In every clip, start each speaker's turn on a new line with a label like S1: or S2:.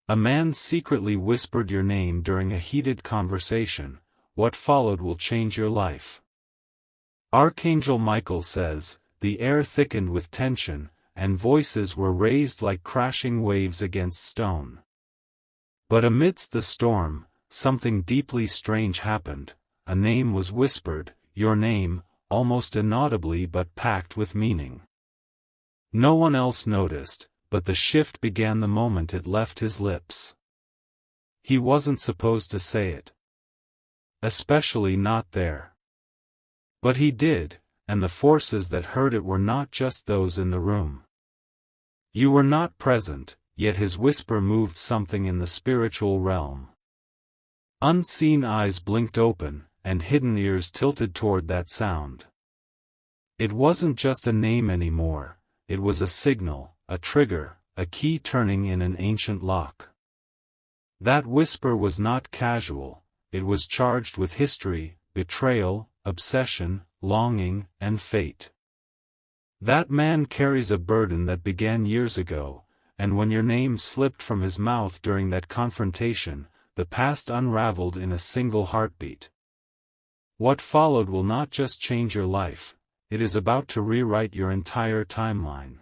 S1: A man secretly whispered your name during a heated conversation. What followed will change your life. Archangel Michael says, the air thickened with tension, and voices were raised like crashing waves against stone. But amidst the storm, something deeply strange happened. A name was whispered, your name, almost inaudibly but packed with meaning. No one else noticed, but the shift began the moment it left his lips. He wasn't supposed to say it. Especially not there. But he did, and the forces that heard it were not just those in the room. You were not present, yet his whisper moved something in the spiritual realm. Unseen eyes blinked open, and hidden ears tilted toward that sound. It wasn't just a name anymore, it was a signal, a trigger, a key turning in an ancient lock. That whisper was not casual, it was charged with history, betrayal, obsession, longing, and fate. That man carries a burden that began years ago, and when your name slipped from his mouth during that confrontation, the past unraveled in a single heartbeat. What followed will not just change your life, it is about to rewrite your entire timeline.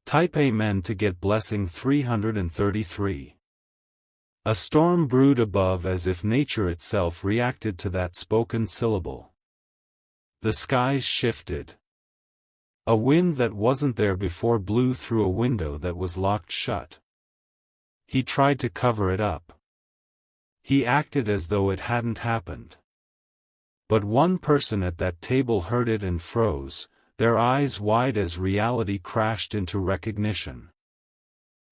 S1: Type Amen to get blessing 333. A storm brewed above as if nature itself reacted to that spoken syllable. The skies shifted. A wind that wasn't there before blew through a window that was locked shut. He tried to cover it up. He acted as though it hadn't happened. But one person at that table heard it and froze, their eyes wide as reality crashed into recognition.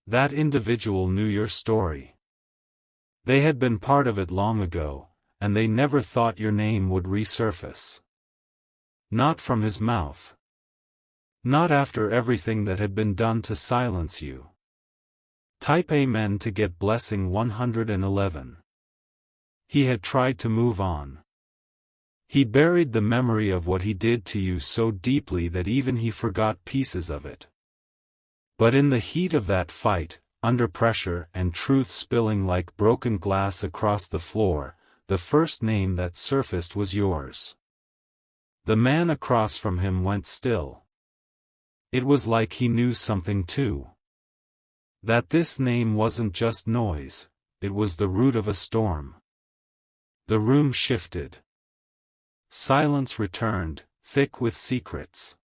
S1: That individual knew your story. They had been part of it long ago, and they never thought your name would resurface. Not from his mouth. Not after everything that had been done to silence you. Type Amen to get blessing 111. He had tried to move on. He buried the memory of what he did to you so deeply that even he forgot pieces of it. But in the heat of that fight, under pressure and truth spilling like broken glass across the floor, the first name that surfaced was yours. The man across from him went still. It was like he knew something too. That this name wasn't just noise, it was the root of a storm. The room shifted. Silence returned, thick with secrets.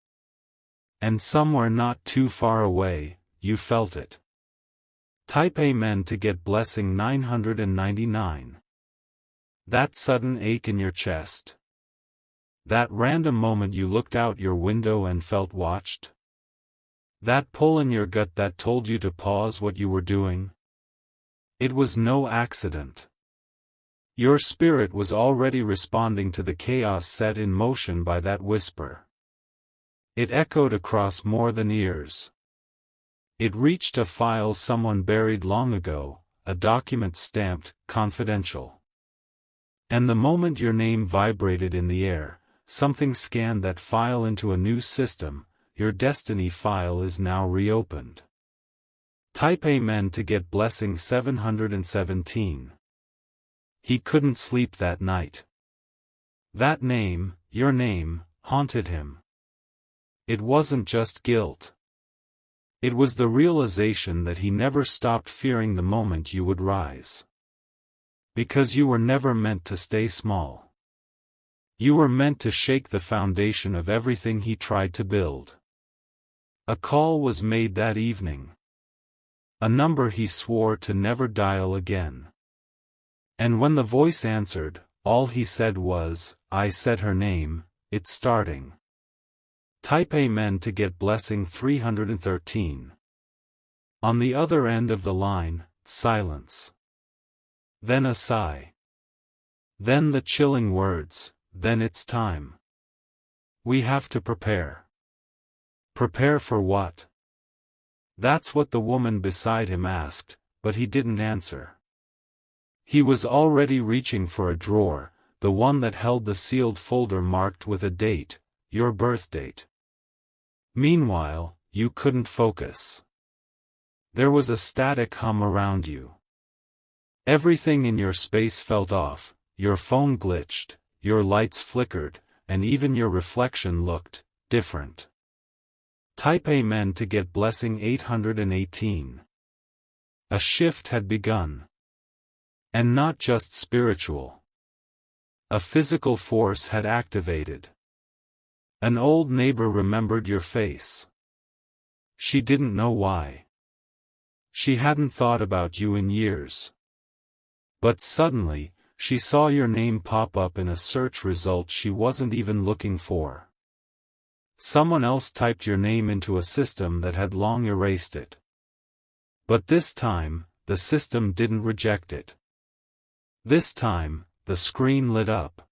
S1: And somewhere not too far away, you felt it. Type Amen to get blessing 999. That sudden ache in your chest. That random moment you looked out your window and felt watched. That pull in your gut that told you to pause what you were doing. It was no accident. Your spirit was already responding to the chaos set in motion by that whisper. It echoed across more than ears. It reached a file someone buried long ago, a document stamped, confidential. And the moment your name vibrated in the air, something scanned that file into a new system. Your destiny file is now reopened. Type Amen to get blessing 717. He couldn't sleep that night. That name, your name, haunted him. It wasn't just guilt. It was the realization that he never stopped fearing the moment you would rise. Because you were never meant to stay small. You were meant to shake the foundation of everything he tried to build. A call was made that evening. A number he swore to never dial again. And when the voice answered, all he said was, I said her name, it's starting. Type Amen to get blessing 313. On the other end of the line, silence. Then a sigh. Then the chilling words, then it's time. We have to prepare. Prepare for what? That's what the woman beside him asked, but he didn't answer. He was already reaching for a drawer, the one that held the sealed folder marked with a date, your birth date. Meanwhile, you couldn't focus. There was a static hum around you. Everything in your space felt off, your phone glitched, your lights flickered, and even your reflection looked different. Type Amen to get blessing 818. A shift had begun. And not just spiritual. A physical force had activated. An old neighbor remembered your face. She didn't know why. She hadn't thought about you in years. But suddenly, she saw your name pop up in a search result she wasn't even looking for. Someone else typed your name into a system that had long erased it. But this time, the system didn't reject it. This time, the screen lit up.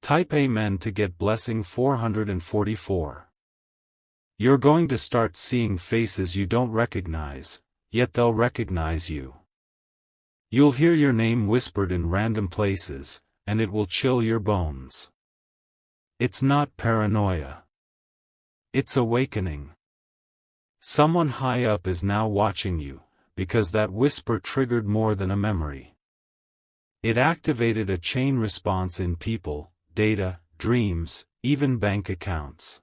S1: Type Amen to get blessing 444. You're going to start seeing faces you don't recognize, yet they'll recognize you. You'll hear your name whispered in random places, and it will chill your bones. It's not paranoia. It's awakening. Someone high up is now watching you, because that whisper triggered more than a memory. It activated a chain response in people, data, dreams, even bank accounts.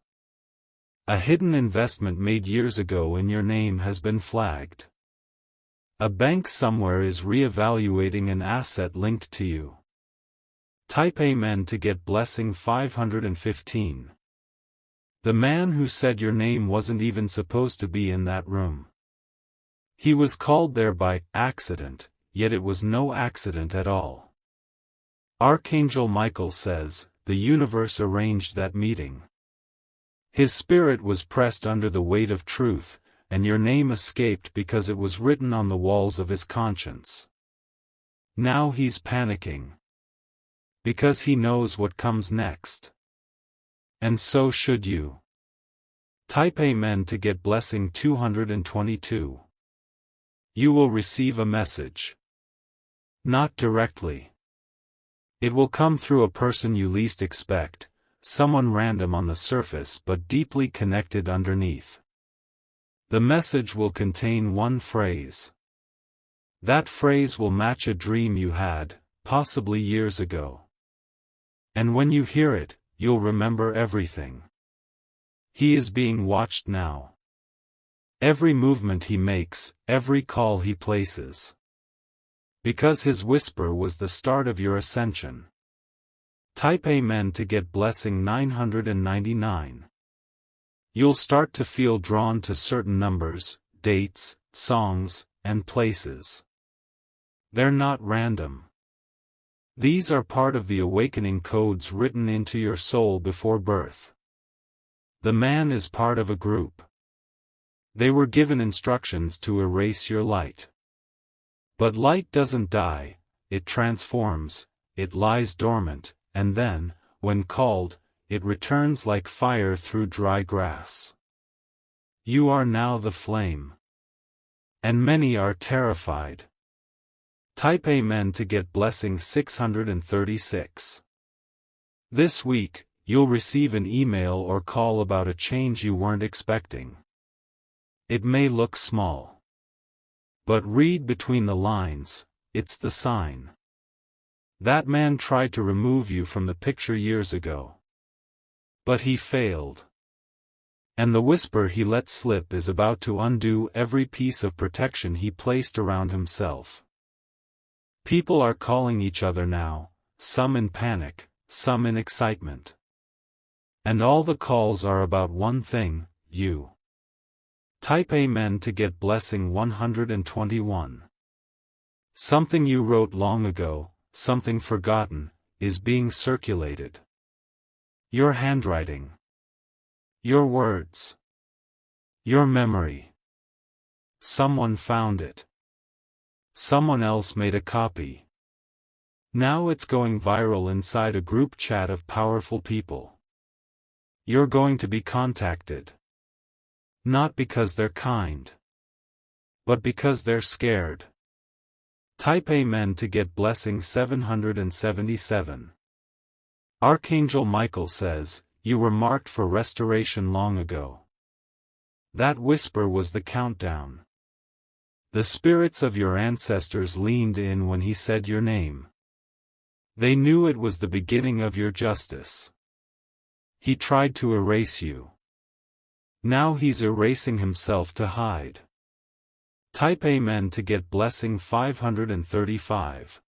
S1: A hidden investment made years ago in your name has been flagged. A bank somewhere is re-evaluating an asset linked to you. Type Amen to get blessing 515. The man who said your name wasn't even supposed to be in that room. He was called there by accident, yet it was no accident at all. Archangel Michael says, the universe arranged that meeting. His spirit was pressed under the weight of truth, and your name escaped because it was written on the walls of his conscience. Now he's panicking. Because he knows what comes next. And so should you. Type Amen to get blessing 222. You will receive a message. Not directly. It will come through a person you least expect, someone random on the surface but deeply connected underneath. The message will contain one phrase. That phrase will match a dream you had, possibly years ago. And when you hear it, you'll remember everything. He is being watched now. Every movement he makes, every call he places. Because his whisper was the start of your ascension. Type Amen to get blessing 999. You'll start to feel drawn to certain numbers, dates, songs, and places. They're not random. These are part of the awakening codes written into your soul before birth. The man is part of a group. They were given instructions to erase your light. But light doesn't die, it transforms, it lies dormant, and then, when called, it returns like fire through dry grass. You are now the flame. And many are terrified. Type Amen to get blessing 636. This week, you'll receive an email or call about a change you weren't expecting. It may look small. But read between the lines, it's the sign. That man tried to remove you from the picture years ago. But he failed. And the whisper he let slip is about to undo every piece of protection he placed around himself. People are calling each other now, some in panic, some in excitement. And all the calls are about one thing, you. Type Amen to get blessing 121. Something you wrote long ago, something forgotten, is being circulated. Your handwriting. Your words. Your memory. Someone found it. Someone else made a copy. Now it's going viral inside a group chat of powerful people. You're going to be contacted. Not because they're kind. But because they're scared. Type Amen to get blessing 777. Archangel Michael says, you were marked for restoration long ago. That whisper was the countdown. The spirits of your ancestors leaned in when he said your name. They knew it was the beginning of your justice. He tried to erase you. Now he's erasing himself to hide. Type Amen to get blessing 535.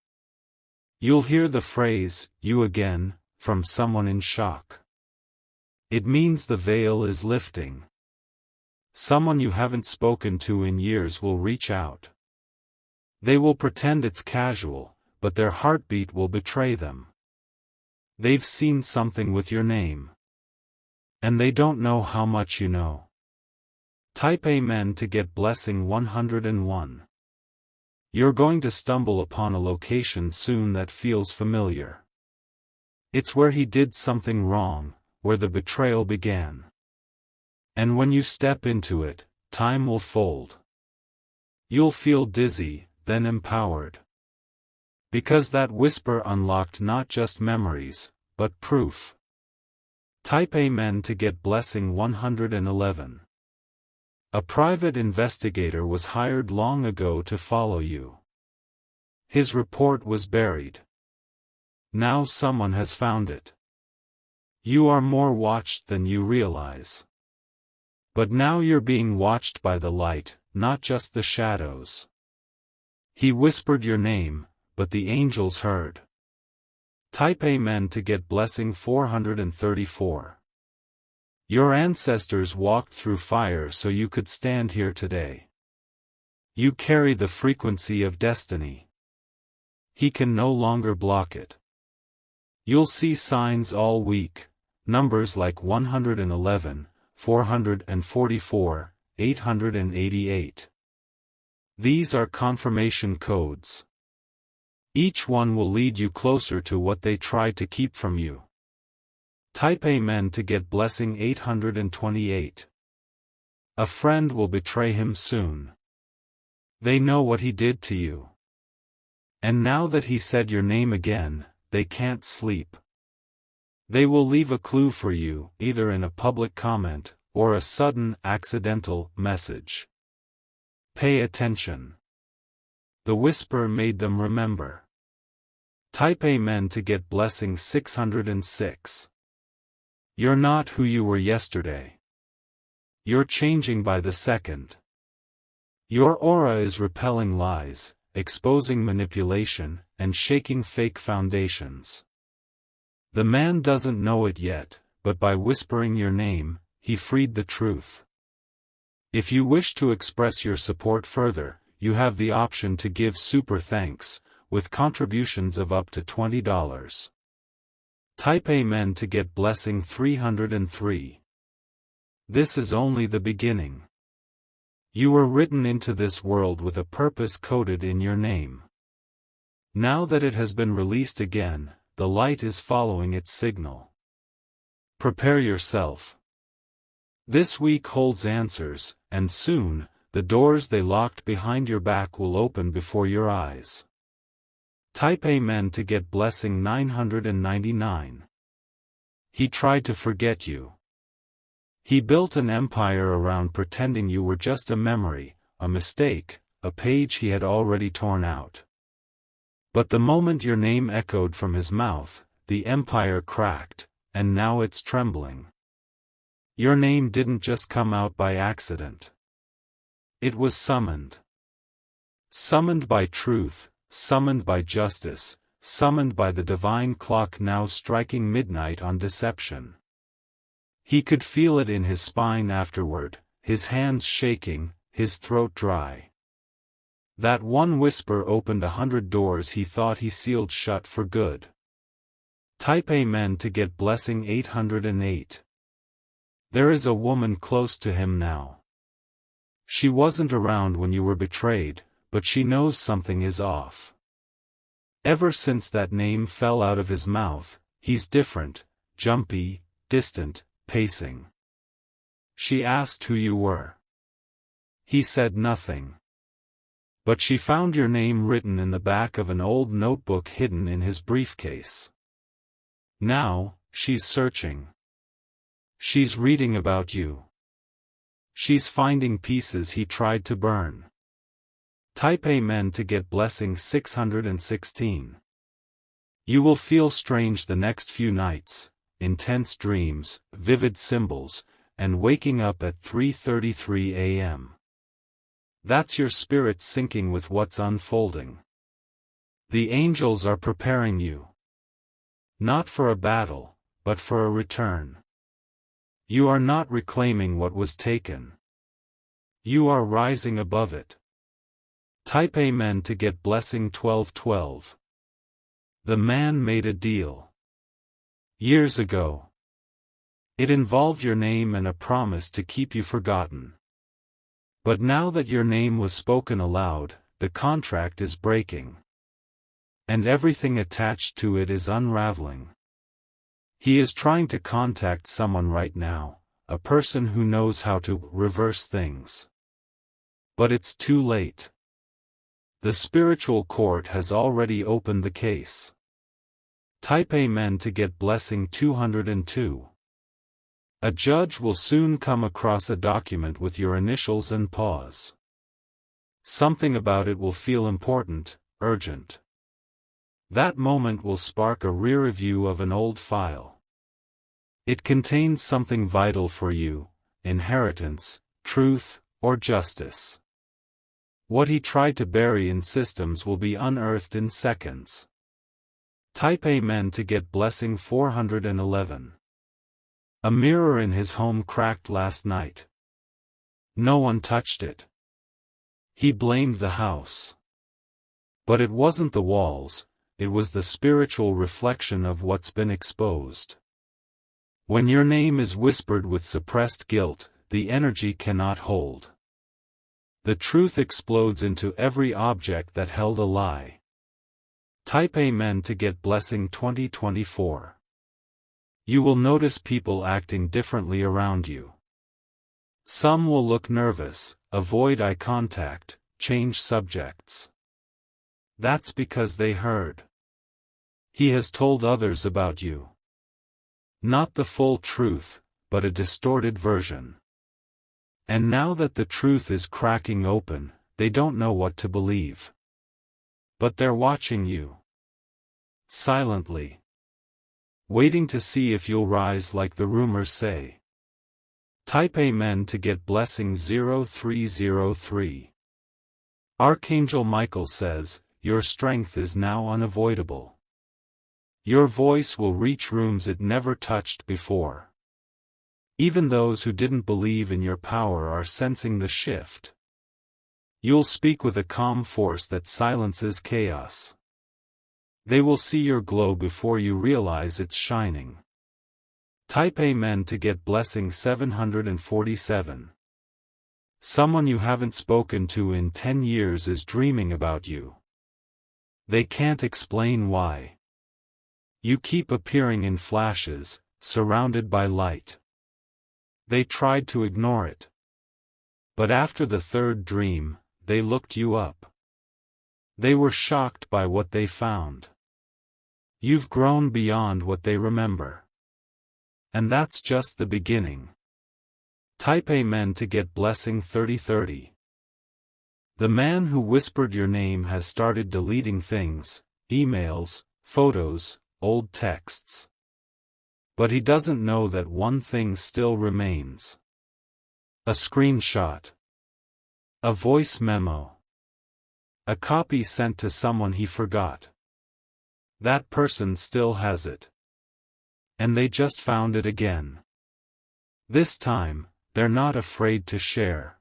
S1: You'll hear the phrase, "You again," from someone in shock. It means the veil is lifting. Someone you haven't spoken to in years will reach out. They will pretend it's casual, but their heartbeat will betray them. They've seen something with your name. And they don't know how much you know. Type Amen to get blessing 101. You're going to stumble upon a location soon that feels familiar. It's where he did something wrong, where the betrayal began. And when you step into it, time will fold. You'll feel dizzy, then empowered. Because that whisper unlocked not just memories, but proof. Type Amen to get blessing 111. A private investigator was hired long ago to follow you. His report was buried. Now someone has found it. You are more watched than you realize. But now you're being watched by the light, not just the shadows. He whispered your name, but the angels heard. Type Amen to get blessing 434. Your ancestors walked through fire so you could stand here today. You carry the frequency of destiny. He can no longer block it. You'll see signs all week, numbers like 111, 444, 888. These are confirmation codes. Each one will lead you closer to what they tried to keep from you. Type Amen to get blessing 828. A friend will betray him soon. They know what he did to you. And now that he said your name again, they can't sleep. They will leave a clue for you, either in a public comment, or a sudden, accidental message. Pay attention. The whisper made them remember. Type Amen to get blessing 606. You're not who you were yesterday. You're changing by the second. Your aura is repelling lies, exposing manipulation, and shaking fake foundations. The man doesn't know it yet, but by whispering your name, he freed the truth. If you wish to express your support further, you have the option to give super thanks, with contributions of up to $20. Type Amen to get blessing 303. This is only the beginning. You were written into this world with a purpose coded in your name. Now that it has been released again, the light is following its signal. Prepare yourself. This week holds answers, and soon, the doors they locked behind your back will open before your eyes. Type Amen to get blessing 999. He tried to forget you. He built an empire around pretending you were just a memory, a mistake, a page he had already torn out. But the moment your name echoed from his mouth, the empire cracked, and now it's trembling. Your name didn't just come out by accident. It was summoned. Summoned by truth, summoned by justice, summoned by the divine clock now striking midnight on deception. He could feel it in his spine afterward, his hands shaking, his throat dry. That one whisper opened 100 doors he thought he sealed shut for good. Type Amen to get blessing 808. There is a woman close to him now. She wasn't around when you were betrayed, but she knows something is off. Ever since that name fell out of his mouth, he's different, jumpy, distant, pacing. She asked who you were. He said nothing. But she found your name written in the back of an old notebook hidden in his briefcase. Now, she's searching. She's reading about you. She's finding pieces he tried to burn. Type Amen to get blessing 616. You will feel strange the next few nights, intense dreams, vivid symbols, and waking up at 3:33 a.m. That's your spirit syncing with what's unfolding. The angels are preparing you. Not for a battle, but for a return. You are not reclaiming what was taken. You are rising above it. Type Amen to get blessing 1212. The man made a deal. Years ago. It involved your name and a promise to keep you forgotten. But now that your name was spoken aloud, the contract is breaking. And everything attached to it is unraveling. He is trying to contact someone right now, a person who knows how to reverse things. But it's too late. The spiritual court has already opened the case. Type Amen to get blessing 202. A judge will soon come across a document with your initials and pause. Something about it will feel important, urgent. That moment will spark a re-review of an old file. It contains something vital for you, inheritance, truth, or justice. What he tried to bury in systems will be unearthed in seconds. Type Amen to get blessing 411. A mirror in his home cracked last night. No one touched it. He blamed the house. But it wasn't the walls, it was the spiritual reflection of what's been exposed. When your name is whispered with suppressed guilt, the energy cannot hold. The truth explodes into every object that held a lie. Type Amen to get blessing 2024. You will notice people acting differently around you. Some will look nervous, avoid eye contact, change subjects. That's because they heard. He has told others about you. Not the full truth, but a distorted version. And now that the truth is cracking open, they don't know what to believe. But they're watching you. Silently. Waiting to see if you'll rise like the rumors say. Type Amen to get blessing 0303. Archangel Michael says, your strength is now unavoidable. Your voice will reach rooms it never touched before. Even those who didn't believe in your power are sensing the shift. You'll speak with a calm force that silences chaos. They will see your glow before you realize it's shining. Type Amen to get blessing 747. Someone you haven't spoken to in 10 years is dreaming about you. They can't explain why. You keep appearing in flashes, surrounded by light. They tried to ignore it. But after the third dream, they looked you up. They were shocked by what they found. You've grown beyond what they remember. And that's just the beginning. Type Amen to get blessing 3030. The man who whispered your name has started deleting things, emails, photos, old texts. But he doesn't know that one thing still remains. A screenshot. A voice memo. A copy sent to someone he forgot. That person still has it. And they just found it again. This time, they're not afraid to share.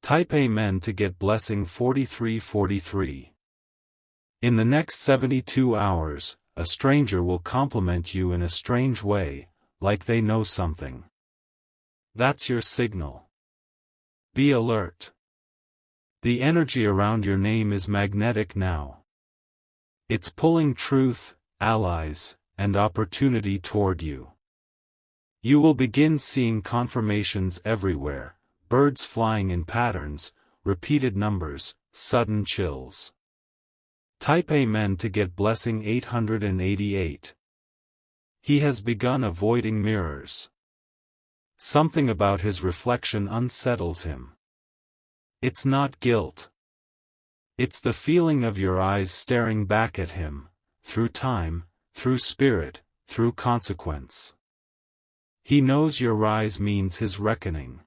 S1: Type Amen to get blessing 4343. In the next 72 hours, a stranger will compliment you in a strange way, like they know something. That's your signal. Be alert. The energy around your name is magnetic now. It's pulling truth, allies, and opportunity toward you. You will begin seeing confirmations everywhere, birds flying in patterns, repeated numbers, sudden chills. Type Amen to get blessing 888. He has begun avoiding mirrors. Something about his reflection unsettles him. It's not guilt. It's the feeling of your eyes staring back at him, through time, through spirit, through consequence. He knows your rise means his reckoning.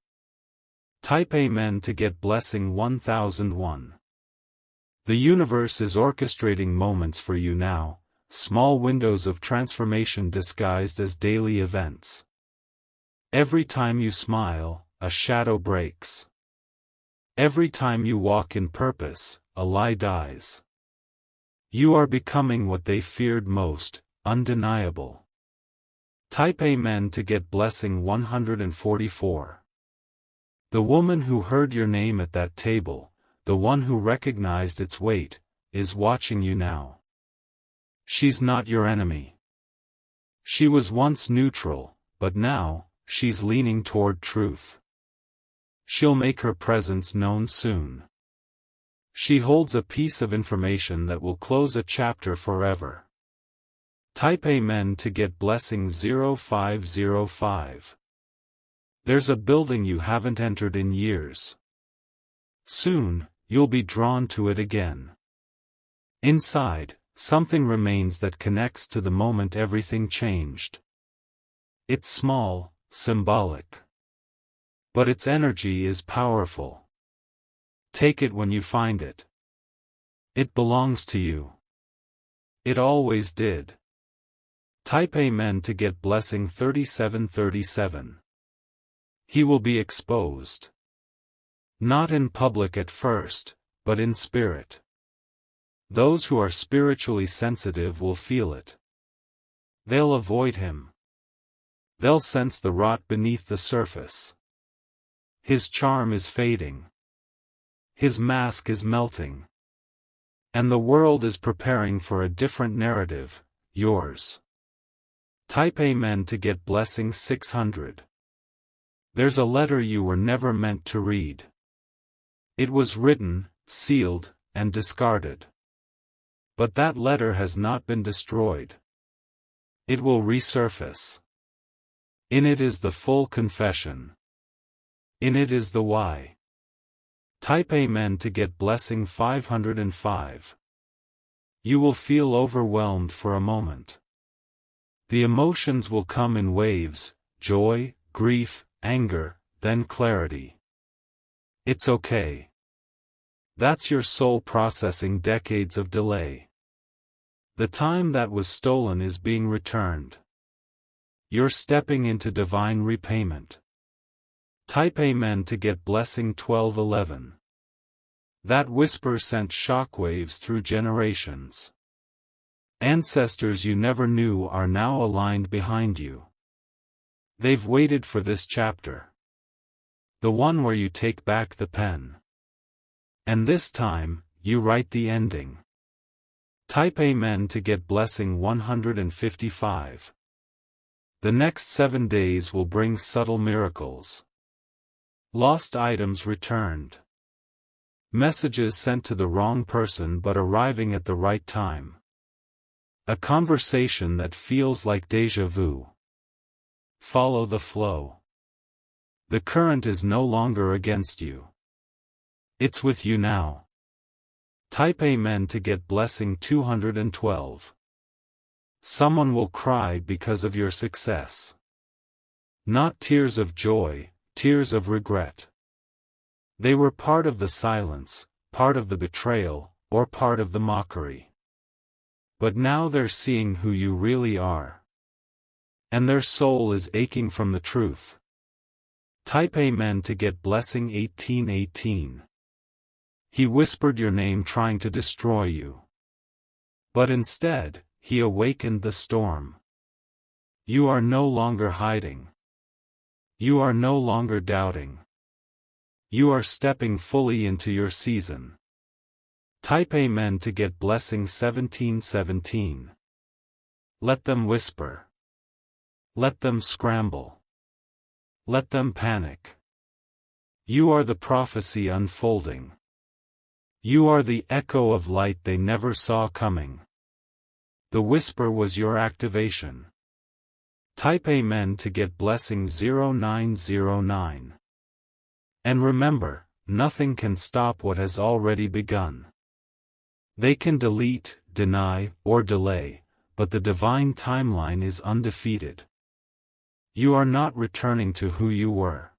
S1: Type Amen to get blessing 1001. The universe is orchestrating moments for you now, small windows of transformation disguised as daily events. Every time you smile, a shadow breaks. Every time you walk in purpose, a lie dies. You are becoming what they feared most, undeniable. Type Amen to get blessing 144. The woman who heard your name at that table, the one who recognized its weight, is watching you now. She's not your enemy. She was once neutral, but now, she's leaning toward truth. She'll make her presence known soon. She holds a piece of information that will close a chapter forever. Type Amen to get blessing 0505. There's a building you haven't entered in years. Soon, you'll be drawn to it again. Inside, something remains that connects to the moment everything changed. It's small, symbolic. But its energy is powerful. Take it when you find it. It belongs to you. It always did. Type Amen to get blessing 3737. He will be exposed. Not in public at first, but in spirit. Those who are spiritually sensitive will feel it. They'll avoid him. They'll sense the rot beneath the surface. His charm is fading. His mask is melting. And the world is preparing for a different narrative, yours. Type Amen to get blessing 600. There's a letter you were never meant to read. It was written, sealed, and discarded. But that letter has not been destroyed. It will resurface. In it is the full confession. In it is the why. Type Amen to get blessing 505. You will feel overwhelmed for a moment. The emotions will come in waves, joy, grief, anger, then clarity. It's okay. That's your soul processing decades of delay. The time that was stolen is being returned. You're stepping into divine repayment. Type Amen to get blessing 1211. That whisper sent shockwaves through generations. Ancestors you never knew are now aligned behind you. They've waited for this chapter. The one where you take back the pen. And this time, you write the ending. Type Amen to get blessing 155. The next 7 days will bring subtle miracles. Lost items returned. Messages sent to the wrong person but arriving at the right time. A conversation that feels like déjà vu. Follow the flow. The current is no longer against you. It's with you now. Type Amen to get blessing 212. Someone will cry because of your success. Not tears of joy, tears of regret. They were part of the silence, part of the betrayal, or part of the mockery. But now they're seeing who you really are. And their soul is aching from the truth. Type Amen to get blessing 1818. He whispered your name trying to destroy you. But instead, he awakened the storm. You are no longer hiding. You are no longer doubting. You are stepping fully into your season. Type Amen to get blessing 1717. Let them whisper. Let them scramble. Let them panic. You are the prophecy unfolding. You are the echo of light they never saw coming. The whisper was your activation. Type Amen to get blessing 0909. And remember, nothing can stop what has already begun. They can delete, deny, or delay, but the divine timeline is undefeated. You are not returning to who you were.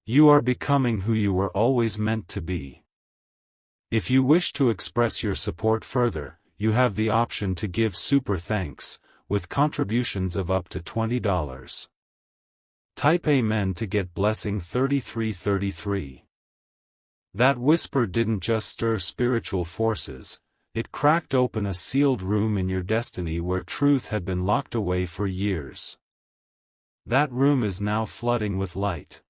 S1: You are becoming who you were always meant to be. If you wish to express your support further, you have the option to give super thanks, with contributions of up to $20. Type Amen to get blessing 3333. That whisper didn't just stir spiritual forces, it cracked open a sealed room in your destiny where truth had been locked away for years. That room is now flooding with light.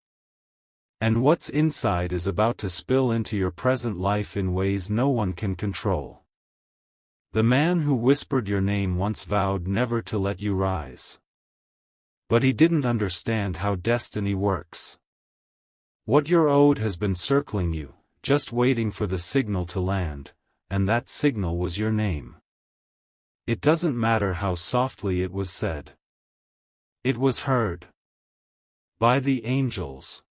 S1: And what's inside is about to spill into your present life in ways no one can control. The man who whispered your name once vowed never to let you rise. But he didn't understand how destiny works. What you're owed has been circling you, just waiting for the signal to land, and that signal was your name. It doesn't matter how softly it was said. It was heard. By the angels.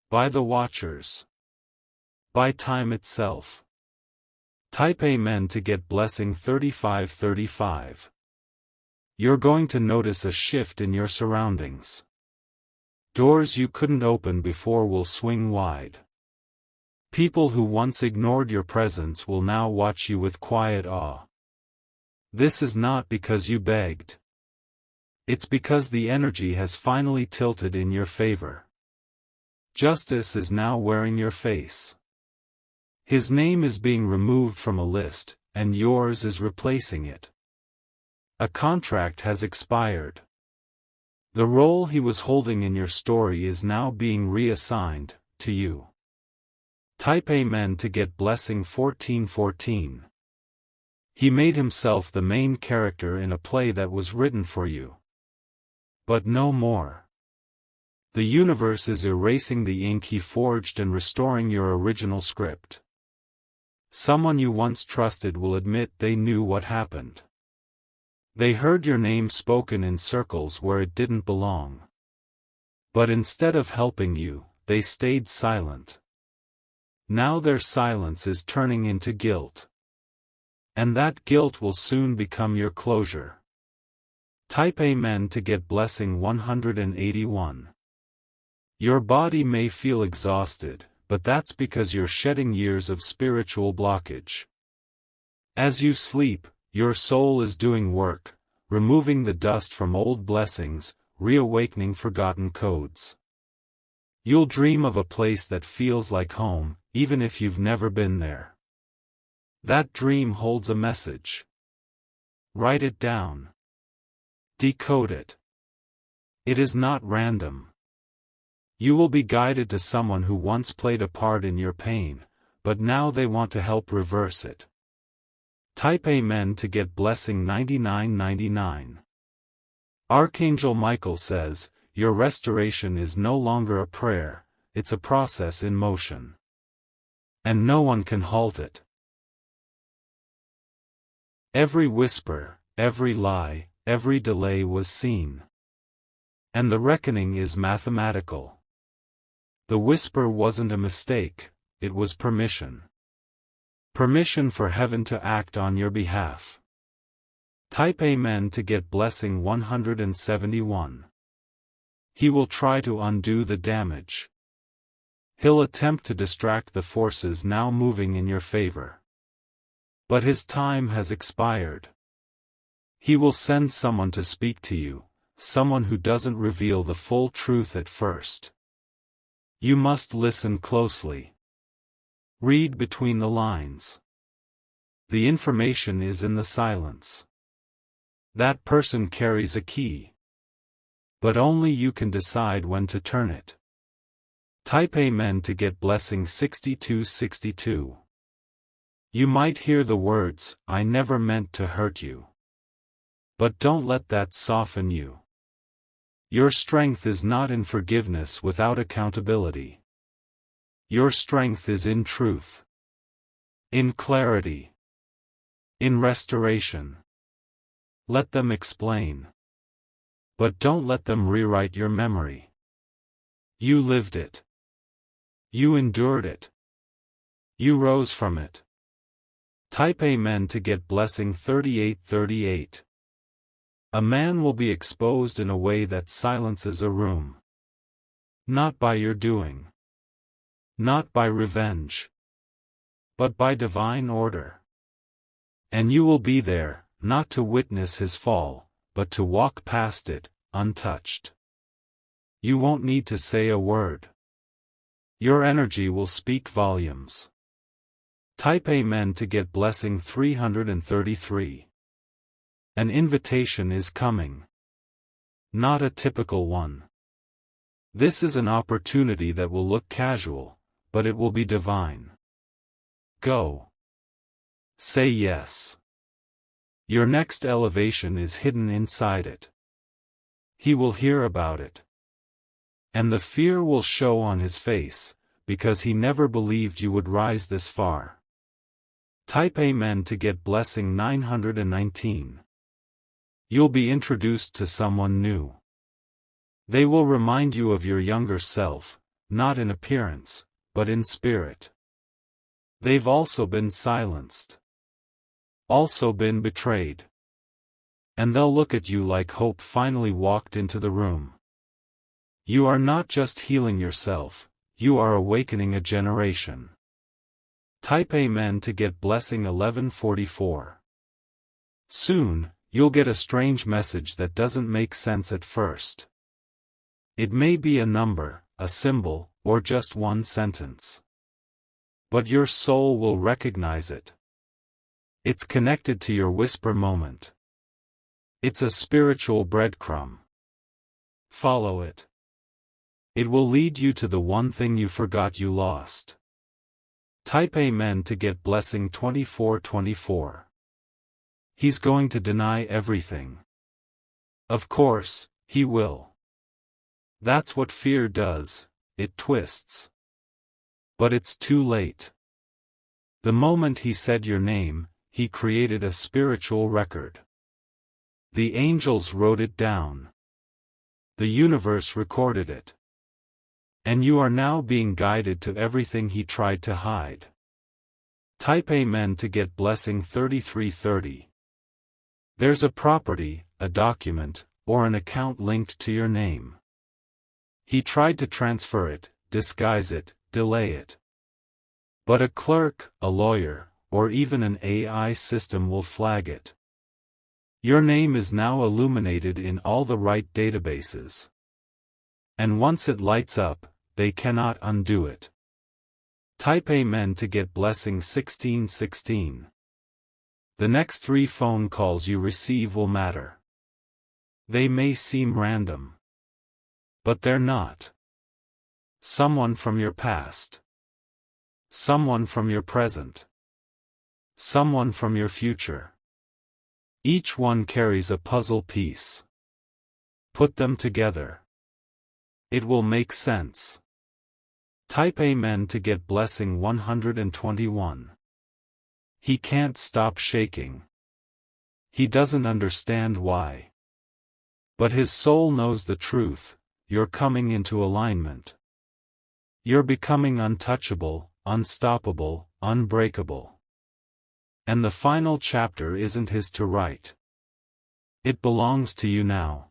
S1: By the watchers. By time itself. Type Amen to get blessing 3535. You're going to notice a shift in your surroundings. Doors you couldn't open before will swing wide. People who once ignored your presence will now watch you with quiet awe. This is not because you begged. It's because the energy has finally tilted in your favor. Justice is now wearing your face. His name is being removed from a list, and yours is replacing it. A contract has expired. The role he was holding in your story is now being reassigned to you. Type Amen to get blessing 1414. He made himself the main character in a play that was written for you. But no more. The universe is erasing the ink he forged and restoring your original script. Someone you once trusted will admit they knew what happened. They heard your name spoken in circles where it didn't belong. But instead of helping you, they stayed silent. Now their silence is turning into guilt. And that guilt will soon become your closure. Type Amen to get blessing 181. Your body may feel exhausted, but that's because you're shedding years of spiritual blockage. As you sleep, your soul is doing work, removing the dust from old blessings, reawakening forgotten codes. You'll dream of a place that feels like home, even if you've never been there. That dream holds a message. Write it down. Decode it. It is not random. You will be guided to someone who once played a part in your pain, but now they want to help reverse it. Type Amen to get blessing 9999. Archangel Michael says, your restoration is no longer a prayer, it's a process in motion. And no one can halt it. Every whisper, every lie, every delay was seen. And the reckoning is mathematical. The whisper wasn't a mistake, it was permission. Permission for heaven to act on your behalf. Type Amen to get blessing 171. He will try to undo the damage. He'll attempt to distract the forces now moving in your favor. But his time has expired. He will send someone to speak to you, someone who doesn't reveal the full truth at first. You must listen closely. Read between the lines. The information is in the silence. That person carries a key. But only you can decide when to turn it. Type Amen to get blessing 6262. You might hear the words, I never meant to hurt you. But don't let that soften you. Your strength is not in forgiveness without accountability. Your strength is in truth. In clarity. In restoration. Let them explain. But don't let them rewrite your memory. You lived it. You endured it. You rose from it. Type Amen to get blessing 3838. A man will be exposed in a way that silences a room. Not by your doing. Not by revenge. But by divine order. And you will be there, not to witness his fall, but to walk past it, untouched. You won't need to say a word. Your energy will speak volumes. Type Amen to get blessing 333. An invitation is coming. Not a typical one. This is an opportunity that will look casual, but it will be divine. Go. Say yes. Your next elevation is hidden inside it. He will hear about it. And the fear will show on his face, because he never believed you would rise this far. Type Amen to get blessing 919. You'll be introduced to someone new. They will remind you of your younger self, not in appearance, but in spirit. They've also been silenced. Also been betrayed. And they'll look at you like hope finally walked into the room. You are not just healing yourself, you are awakening a generation. Type Amen to get blessing 1144. Soon, you'll get a strange message that doesn't make sense at first. It may be a number, a symbol, or just one sentence. But your soul will recognize it. It's connected to your whisper moment. It's a spiritual breadcrumb. Follow it. It will lead you to the one thing you forgot you lost. Type Amen to get blessing 2424. He's going to deny everything. Of course, he will. That's what fear does, it twists. But it's too late. The moment he said your name, he created a spiritual record. The angels wrote it down. The universe recorded it. And you are now being guided to everything he tried to hide. Type Amen to get blessing 3330. There's a property, a document, or an account linked to your name. He tried to transfer it, disguise it, delay it. But a clerk, a lawyer, or even an AI system will flag it. Your name is now illuminated in all the right databases. And once it lights up, they cannot undo it. Type Amen to get blessing 1616. The next 3 phone calls you receive will matter. They may seem random. But they're not. Someone from your past. Someone from your present. Someone from your future. Each one carries a puzzle piece. Put them together. It will make sense. Type Amen to get blessing 121. He can't stop shaking. He doesn't understand why. But his soul knows the truth, you're coming into alignment. You're becoming untouchable, unstoppable, unbreakable. And the final chapter isn't his to write. It belongs to you now.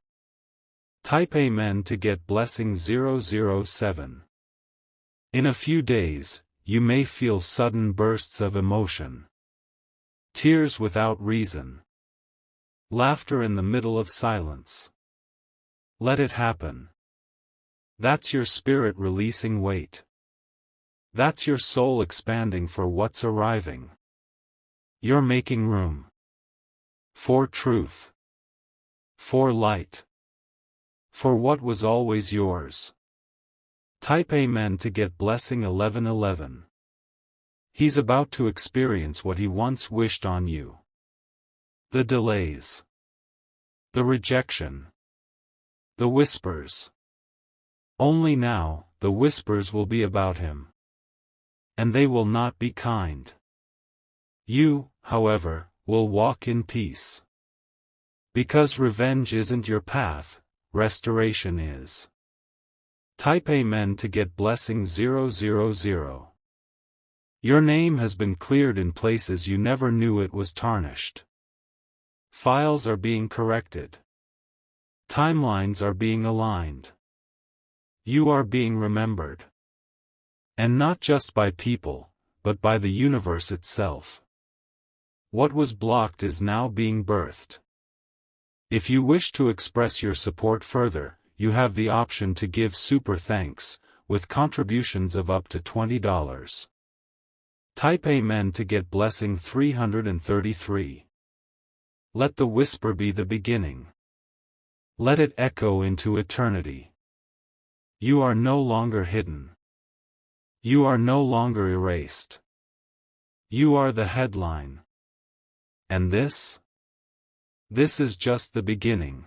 S1: Type Amen to get blessing 007. In a few days, you may feel sudden bursts of emotion. Tears without reason. Laughter in the middle of silence. Let it happen. That's your spirit releasing weight. That's your soul expanding for what's arriving. You're making room. For truth. For light. For what was always yours. Type Amen to get blessing 1111. He's about to experience what he once wished on you. The delays. The rejection. The whispers. Only now, the whispers will be about him. And they will not be kind. You, however, will walk in peace. Because revenge isn't your path, restoration is. Type Amen to get blessing 000. Your name has been cleared in places you never knew it was tarnished. Files are being corrected. Timelines are being aligned. You are being remembered. And not just by people, but by the universe itself. What was blocked is now being birthed. If you wish to express your support further, you have the option to give super thanks, with contributions of up to $20. Type Amen to get blessing 333. Let the whisper be the beginning. Let it echo into eternity. You are no longer hidden. You are no longer erased. You are the headline. And this? This is just the beginning.